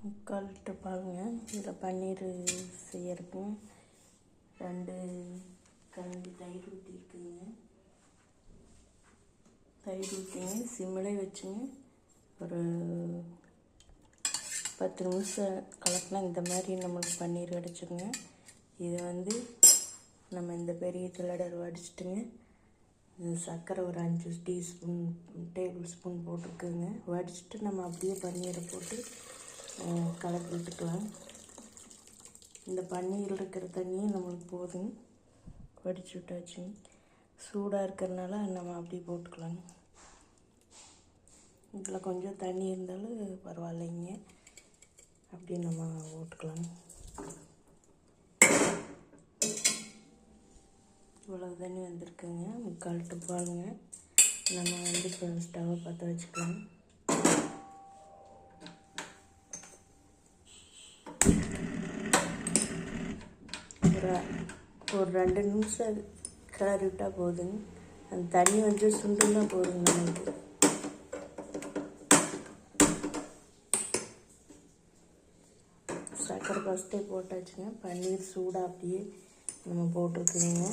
முக்கால் லிட்டர் பாருங்க. இதில் பன்னீர் செய்யறதுக்கு 2 கரண்டி தயிர் ஊற்றிருக்குங்க. தயிர் ஊற்றிங்க, சிம்மிலே வச்சுங்க. ஒரு 10 நிமிஷம் கலக்கினா இந்த மாதிரி நம்மளுக்கு பன்னீர் கிடச்சிருங்க. இதை நம்ம இந்த பெரிய திலடர் வடிச்சிட்டுங்க. சர்க்கரை ஒரு 5 டேபிள் ஸ்பூன் போட்டிருக்குங்க. வடிச்சிட்டு நம்ம அப்படியே பன்னீரை போட்டு கலக்கி விட்டுக்கலாம். இந்த பன்னீர் இருக்கிற தண்ணியும் நம்மளுக்கு போதுங்க. வடிச்சு விட்டாச்சுங்க. சூடாக இருக்கிறதுனால நம்ம அப்படியே போட்டுக்கலாங்க. இதில் கொஞ்சம் தண்ணி இருந்தாலும் பரவாயில்லைங்க, அப்படியே நம்ம போட்டுக்கலாங்க. இவ்வளவு தண்ணி வந்திருக்குங்க. முக்கால் லிட்டர் பாருங்க. நம்ம இப்போ ஸ்டவ்வை பற்ற வச்சுக்கலாம். ஒரு 2 நிமிஷம் கிளறி விட்டால் போதுங்க. அந்த தண்ணி சுண்டுன்னா போதுங்க. நம்மளுக்கு சர்க்கரை ஃபஸ்ட்டே போட்டாச்சுங்க. பன்னீர் சூடாக அப்படியே நம்ம போட்டிருக்குங்க.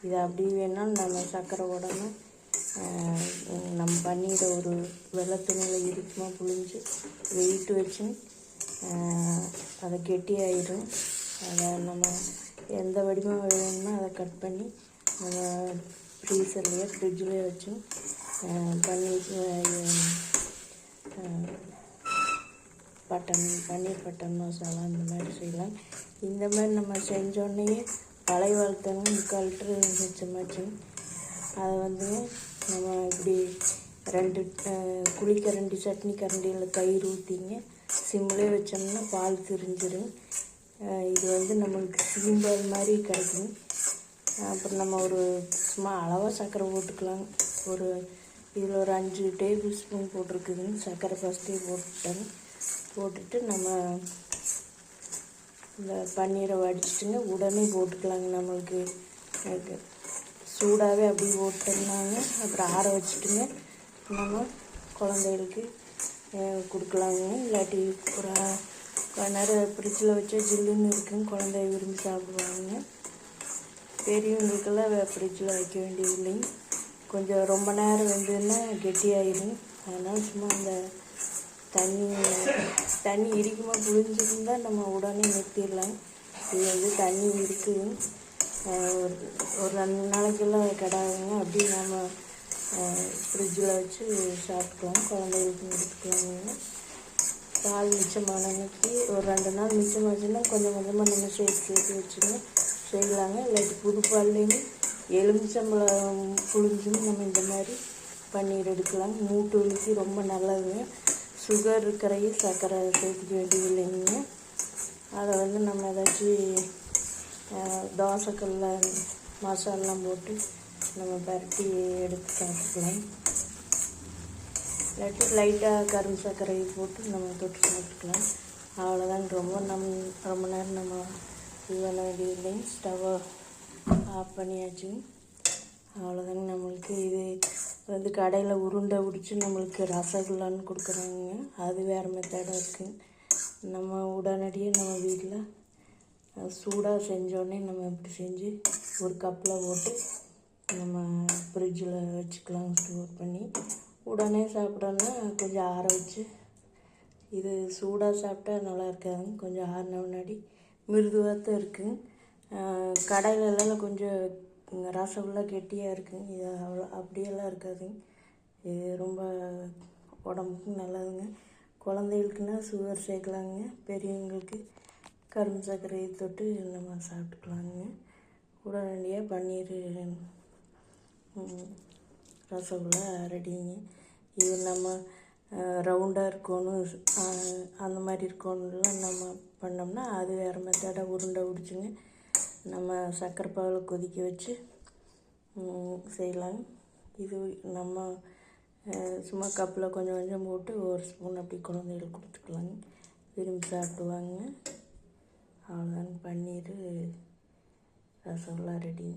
இதை அப்படியே வேணாலும் நம்ம சர்க்கரை உடனே நம்ம பன்னீரை ஒரு வெள்ளை துணியில் இறுக்கமாக புழிஞ்சு வெயிட் வச்சு அதை கெட்டியாயிடும். அதை நம்ம எந்த வடிவம் வேணும்னா அதை கட் பண்ணி நம்ம ஃப்ரீசர்லேயே ஃப்ரிட்ஜ்லேயே வச்சு பன்னீர் பட்டர் மசாலா இந்த மாதிரி செய்யலாம். இந்த மாதிரி நம்ம செஞ்சோடனே பழைய வாழ்க்கைங்க 3/4 லிட்டர் மிச்சமாச்சுங்க. அதை நம்ம இப்படி 2 குழிக்கரண்டி சட்னி கரண்டியில் தயிர் ஊற்றிங்க சிம்மிலே வச்சோம்னா பால் திரிஞ்சிடும். இது நம்மளுக்கு சீம்பால் மாதிரி கிடைக்கும். அப்புறம் நம்ம ஒரு சும்மா அளவாக சர்க்கரை போட்டுக்கலாங்க. இதில் ஒரு 5 டேபிள் ஸ்பூன் போட்டிருக்குதுங்க. சர்க்கரை ஃபஸ்ட்டே போட்டுட்டு நம்ம இந்த பன்னீரை வடிச்சிட்டுங்க உடனே போட்டுக்கலாங்க. நம்மளுக்கு சூடாகவே அப்படி போட்டோம்னாங்க. அப்புறம் ஆற வச்சுட்டுங்க நம்ம குழந்தைகளுக்கு கொடுக்கலாங்க. இல்லாட்டி ஒரு நேரம் ஃப்ரிட்ஜில் வச்சா ஜில்லுன்னு இருக்குங்க. குழந்தைய விரும்பி சாப்பிடுவாங்க. பெரியவங்களுக்கெல்லாம் ஃப்ரிட்ஜில் வைக்க வேண்டியது இல்லைங்க. கொஞ்சம் ரொம்ப நேரம் வெந்ததுன்னா கெட்டியாயிடும். அதனால் சும்மா அந்த தண்ணி இடிக்குமா புழிஞ்சிருந்தால் நம்ம உடனே நிறுத்திடலாம். இது தண்ணி இருக்குது. ஒரு 2 நாளைக்கெல்லாம் கிடாதுங்க. அப்படி நம்ம ஃப்ரிட்ஜில் வச்சு சாப்பிட்டுக்கலாம். குழந்தைகளுக்கு எடுத்துக்கலாங்க. பால் மிச்சமான அன்னைக்கு ஒரு 2 நாள் மிச்சமாச்சுன்னா கொஞ்சம் கொஞ்சமாக நம்ம சேர்த்து வச்சுங்க செய்யலாங்க. இல்லாட்டி புது பால்லையுமே எலுமிச்சம்பழம் புழிஞ்சும் நம்ம இந்த மாதிரி பன்னீர் எடுக்கலாம். மூட்டு வலிக்கு ரொம்ப நல்லதுங்க. சுகர் இருக்கிறையும் சர்க்கரை சேர்த்துக்க வேண்டியது இல்லைங்க. அதை நம்ம ஏதாச்சும் தோசைக்கல்ல மசாலாம் போட்டு நம்ம பரட்டி எடுத்து சாப்பிட்டுக்கலாம். இல்லாட்டி லைட்டாக கரும்பு சர்க்கரையை போட்டு நம்ம தொட்டு சாப்பிட்டுக்கலாம். அவ்வளோதான். ரொம்ப நேரம் நம்ம இது பண்ண வேண்டியது இல்லைங்க. ஸ்டவ்வை ஆஃப் பண்ணியாச்சுங்க. அவ்வளோதாங்க. நம்மளுக்கு இது கடையில் உருண்டை பிடிச்சி நம்மளுக்கு ரசகுல்லான்னு கொடுக்குறாங்க. அது வேறு மெத்தடாக இருக்குங்க. நம்ம உடனடியாக நம்ம வீட்டில் சூடாக செஞ்சோடனே நம்ம இப்படி செஞ்சு ஒரு கப்பில் போட்டு நம்ம ஃப்ரிட்ஜில் வச்சுக்கலாம். ஸ்டோர் பண்ணி உடனே சாப்பிட்டோன்னா கொஞ்சம் ஆற வச்சு. இது சூடாக சாப்பிட்டா நல்லா இருக்காதுங்க. கொஞ்சம் ஆறின முன்னாடி மிருதுவாக தான் இருக்குங்க. கடையிலலாம் கொஞ்சம் ரசகுல்லா கெட்டியாக இருக்குங்க. இது அப்படியெல்லாம் இருக்காதுங்க. இது ரொம்ப உடம்புக்கு நல்லதுங்க. குழந்தைகளுக்குன்னா சுகர் சேர்க்கலாங்க. பெரியவங்களுக்கு கரும்பு சர்க்கரையை தொட்டு நம்ம சாப்பிட்டுக்கலாங்க. உடனடியாக பன்னீர் ரசகுல்லா ரெடிங்க. இது நம்ம ரவுண்டாக இருக்கணும் அந்த மாதிரி இருக்கணும்லாம் நம்ம பண்ணோம்னா அது வேறு மெத்தடாக உருண்டை பிடிச்சிங்க நம்ம சர்க்கரை பாலை கொதிக்க வச்சு செய்யலாங்க. இது நம்ம சும்மா கப்பில் கொஞ்சம் கொஞ்சம் போட்டு ஒரு ஸ்பூன் அப்படி குழந்தைகளுக்கு கொடுத்துக்கலாங்க. விரும்பி சாப்பிடுவாங்க. அவ்வளோதாங்க. பன்னீர் ரசகுல்லா ரெடி.